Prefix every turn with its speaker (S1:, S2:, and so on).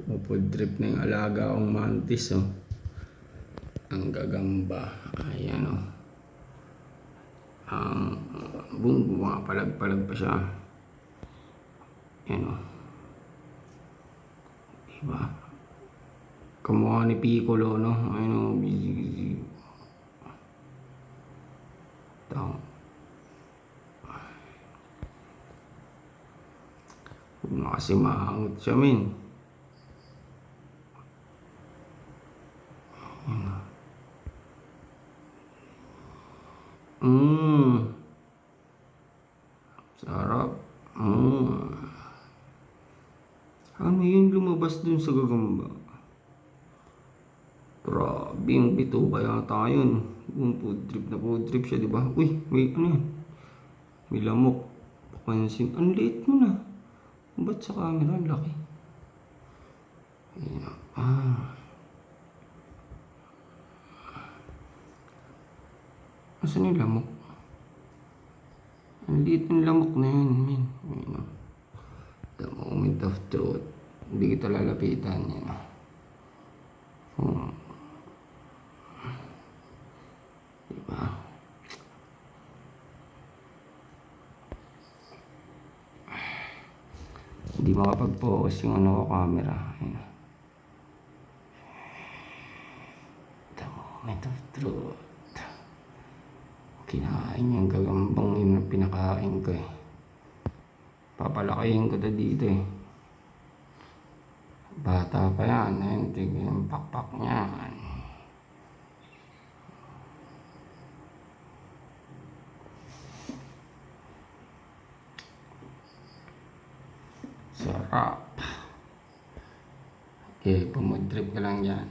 S1: Food trip na yung alaga kong mantis, oh. Ang gagamba. Ayan, oh. Palag-palag pa siya. Ayan, oh. Diba? Kamukha ni Piccolo, no? Ayan, oh. Ito. Huwag na kasi mahangot siya, min. Sarap. Ano yung lumabas dun sa gagamba? Grabe yung bito kaya tayo. Yung food trip siya, diba? Uy, may ano yan? May lamok. Papansin. Ang liit mo na. Ba't sa camera? Ang laki. Ayan. Asan yung lamok? Ang liit ng lamok na yun, min. Ayan. The moment of truth. Hindi kita lalapitan yan. Diba? Hindi makapag-focus yung ano ko camera. Ayan. The moment of truth. Kinain yung gagambang yun na pinakain ko eh. Papalakihin ko na dito eh. Bata pa yan. Ayun, tigil yung pakpak niya. Sarap. Okay, pumudrip ka lang yan.